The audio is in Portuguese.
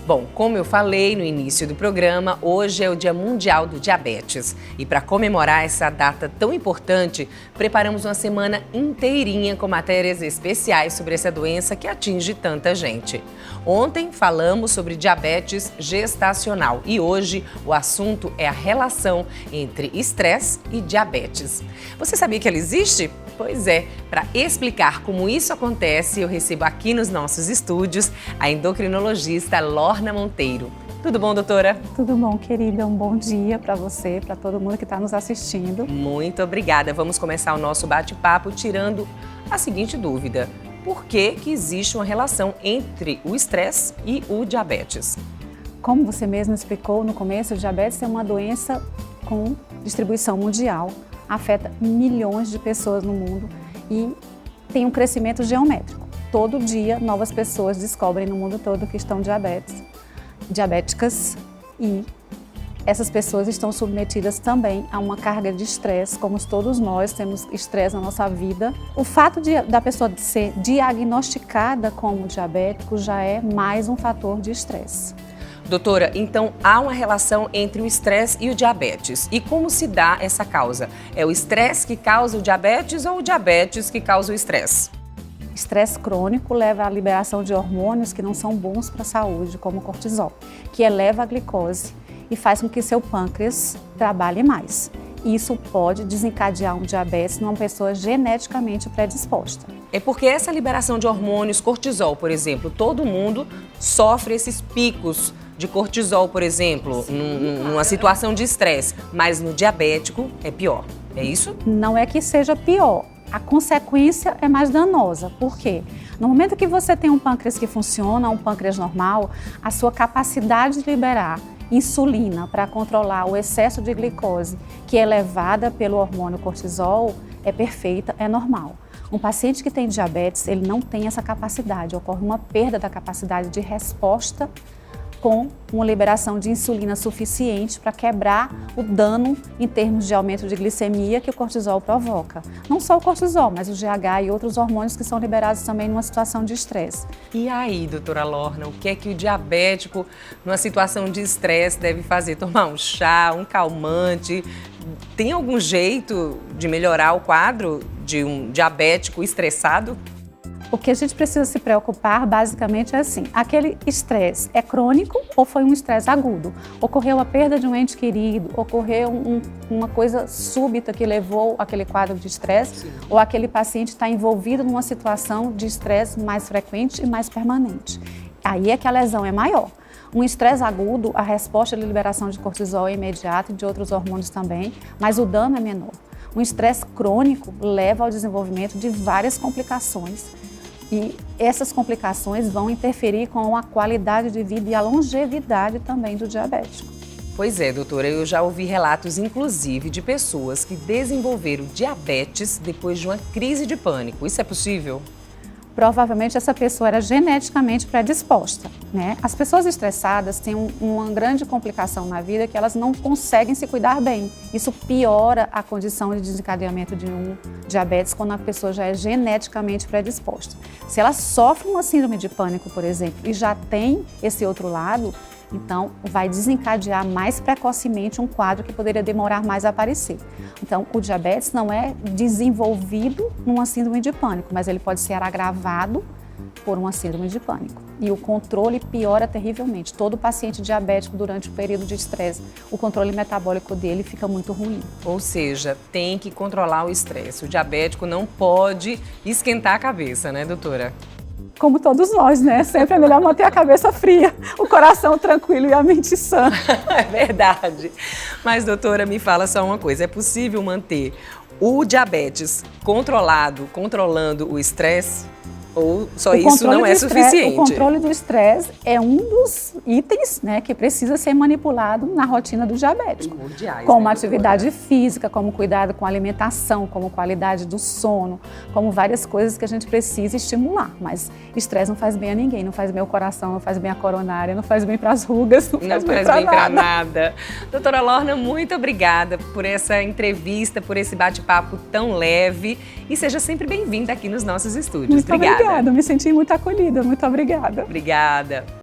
Bom, como eu falei no início do programa, hoje é o Dia Mundial do Diabetes. E para comemorar essa data tão importante, preparamos uma semana inteirinha com matérias especiais sobre essa doença que atinge tanta gente. Ontem falamos sobre diabetes gestacional e hoje o assunto é a relação entre estresse e diabetes. Você sabia que ela existe? Pois é, para explicar como isso acontece, eu recebo aqui nos nossos estúdios a endocrinologista Lorna Monteiro. Tudo bom, doutora? Tudo bom, querida. Um bom dia para você, para todo mundo que está nos assistindo. Muito obrigada. Vamos começar o nosso bate-papo tirando a seguinte dúvida. Por que existe uma relação entre o estresse e o diabetes? Como você mesmo explicou no começo, o diabetes é uma doença com distribuição mundial. Afeta milhões de pessoas no mundo e tem um crescimento geométrico. Todo dia, novas pessoas descobrem no mundo todo que estão diabéticas e essas pessoas estão submetidas também a uma carga de estresse, como todos nós temos estresse na nossa vida. O fato da pessoa ser diagnosticada como diabético já é mais um fator de estresse. Doutora, então há uma relação entre o estresse e o diabetes. E como se dá essa causa? É o estresse que causa o diabetes ou o diabetes que causa o estresse? Estresse crônico leva à liberação de hormônios que não são bons para a saúde, como o cortisol, que eleva a glicose e faz com que seu pâncreas trabalhe mais. Isso pode desencadear um diabetes numa pessoa geneticamente predisposta. É porque essa liberação de hormônios, cortisol, por exemplo, todo mundo sofre esses picos de cortisol, por exemplo, numa situação de estresse, mas no diabético é pior, é isso? Não é que seja pior, a consequência é mais danosa. Por quê? No momento que você tem um pâncreas que funciona, um pâncreas normal, a sua capacidade de liberar insulina para controlar o excesso de glicose, que é elevada pelo hormônio cortisol, é perfeita, é normal. Um paciente que tem diabetes, ele não tem essa capacidade, ocorre uma perda da capacidade de resposta com uma liberação de insulina suficiente para quebrar o dano em termos de aumento de glicemia que o cortisol provoca. Não só o cortisol, mas o GH e outros hormônios que são liberados também numa situação de estresse. E aí, doutora Lorna, o que é que o diabético, numa situação de estresse, deve fazer? Tomar um chá, um calmante? Tem algum jeito de melhorar o quadro de um diabético estressado? O que a gente precisa se preocupar basicamente é assim, aquele estresse é crônico ou foi um estresse agudo? Ocorreu a perda de um ente querido, ocorreu uma coisa súbita que levou aquele quadro de estresse, ou aquele paciente está envolvido numa situação de estresse mais frequente e mais permanente. Aí é que a lesão é maior. Um estresse agudo, a resposta de liberação de cortisol é imediata e de outros hormônios também, mas o dano é menor. Um estresse crônico leva ao desenvolvimento de várias complicações. E essas complicações vão interferir com a qualidade de vida e a longevidade também do diabético. Pois é, doutora, eu já ouvi relatos, inclusive, de pessoas que desenvolveram diabetes depois de uma crise de pânico. Isso é possível? Provavelmente essa pessoa era geneticamente predisposta, né? As pessoas estressadas têm uma grande complicação na vida que elas não conseguem se cuidar bem. Isso piora a condição de desencadeamento de um diabetes quando a pessoa já é geneticamente predisposta. Se ela sofre uma síndrome de pânico, por exemplo, e já tem esse outro lado, então vai desencadear mais precocemente um quadro que poderia demorar mais a aparecer. Então, o diabetes não é desenvolvido numa síndrome de pânico, mas ele pode ser agravado por uma síndrome de pânico. E o controle piora terrivelmente. Todo paciente diabético, durante o período de estresse, o controle metabólico dele fica muito ruim. Ou seja, tem que controlar o estresse. O diabético não pode esquentar a cabeça, né, doutora? Como todos nós, né? Sempre é melhor manter a cabeça fria, o coração tranquilo e a mente sã. É verdade. Mas, doutora, me fala só uma coisa. É possível manter o diabetes controlando o estresse? Ou só isso não é suficiente? O controle do estresse é um dos itens, né, que precisa ser manipulado na rotina do diabético. Primordiais, como né, atividade física, como cuidado com a alimentação, como qualidade do sono, como várias coisas que a gente precisa estimular. Mas estresse não faz bem a ninguém, não faz bem ao coração, não faz bem à coronária, não faz bem para as rugas, não faz bem para nada. Doutora Lorna, muito obrigada por essa entrevista, por esse bate-papo tão leve e seja sempre bem-vinda aqui nos nossos estúdios. Muito obrigada, me senti muito acolhida, muito obrigada. Obrigada.